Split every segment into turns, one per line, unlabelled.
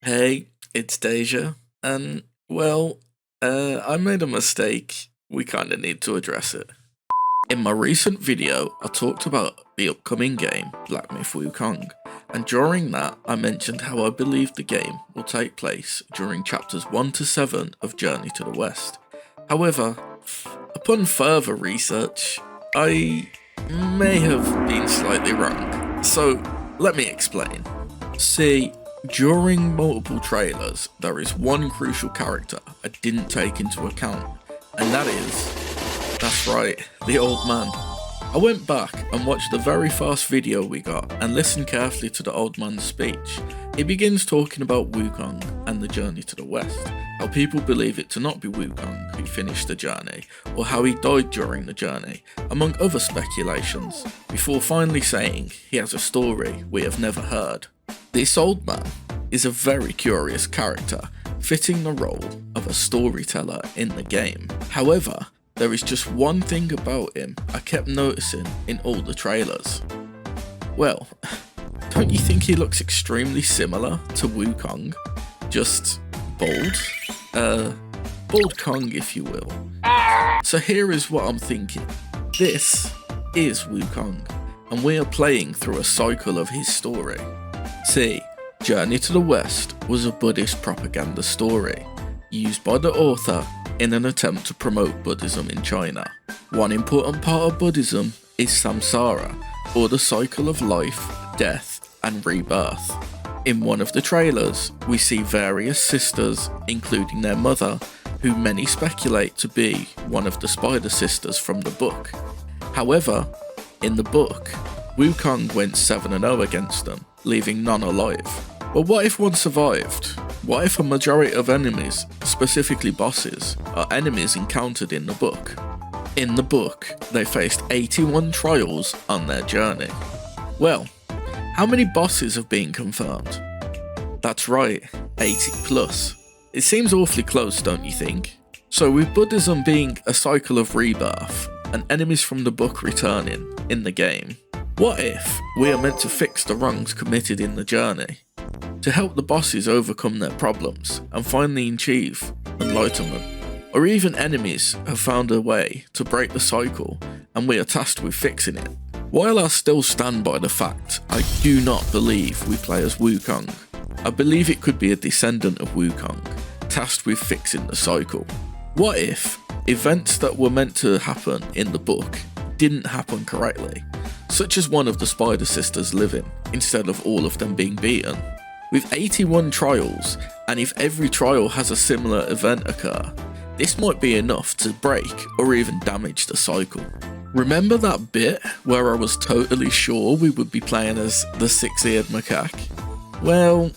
Hey, it's Deja, and I made a mistake. We kinda need to address it. In my recent video, I talked about the upcoming game, Black Myth Wukong, and during that, I mentioned how I believe the game will take place during chapters 1 to 7 of Journey to the West. However, upon further research, I may have been slightly wrong. So, let me explain. See, during multiple trailers, there is one crucial character I didn't take into account, and that's right, the old man. I went back and watched the very first video we got and listened carefully to the old man's speech. He begins talking about Wukong and the journey to the west, how people believe it to not be Wukong who finished the journey, or how he died during the journey, among other speculations, before finally saying he has a story we have never heard. This old man is a very curious character, fitting the role of a storyteller in the game. However, there is just one thing about him I kept noticing in all the trailers. Well, don't you think he looks extremely similar to Wukong? Just bald? Bald Kong, if you will. So here is what I'm thinking. This is Wukong, and we are playing through a cycle of his story. See, Journey to the West was a Buddhist propaganda story, used by the author in an attempt to promote Buddhism in China. One important part of Buddhism is samsara, or the cycle of life, death, and rebirth. In one of the trailers, we see various sisters, including their mother, who many speculate to be one of the Spider Sisters from the book. However, in the book, Wukong went 7-0 against them, leaving none alive. But what if one survived? What if a majority of enemies, specifically bosses, are enemies encountered in the book? In the book, they faced 81 trials on their journey. Well, how many bosses have been confirmed? That's right, 80 plus. It seems awfully close, don't you think? So with Buddhism being a cycle of rebirth, and enemies from the book returning in the game, what if we are meant to fix the wrongs committed in the journey, to help the bosses overcome their problems and finally achieve enlightenment? Or even enemies have found a way to break the cycle and we are tasked with fixing it. While I still stand by the fact I do not believe we play as Wukong, I believe it could be a descendant of Wukong, tasked with fixing the cycle. What if events that were meant to happen in the book didn't happen correctly, such as one of the Spider Sisters living instead of all of them being beaten? With 81 trials, and if every trial has a similar event occur, this might be enough to break or even damage the cycle. Remember that bit where I was totally sure we would be playing as the six-eared macaque? Well,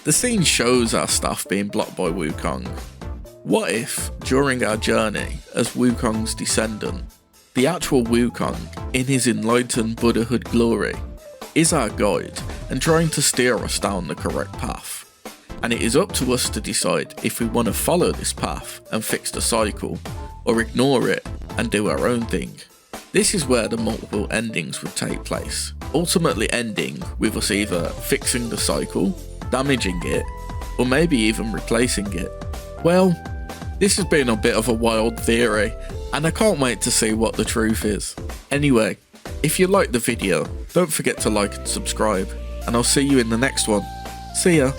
the scene shows our stuff being blocked by Wukong. What if, during our journey as Wukong's descendant, the actual Wukong, in his enlightened Buddhahood glory, is our guide and trying to steer us down the correct path? And it is up to us to decide if we want to follow this path and fix the cycle, or ignore it and do our own thing. This is where the multiple endings would take place, ultimately ending with us either fixing the cycle, damaging it, or maybe even replacing it. Well, this has been a bit of a wild theory, and I can't wait to see what the truth is. Anyway, if you liked the video, don't forget to like and subscribe, and I'll see you in the next one. See ya!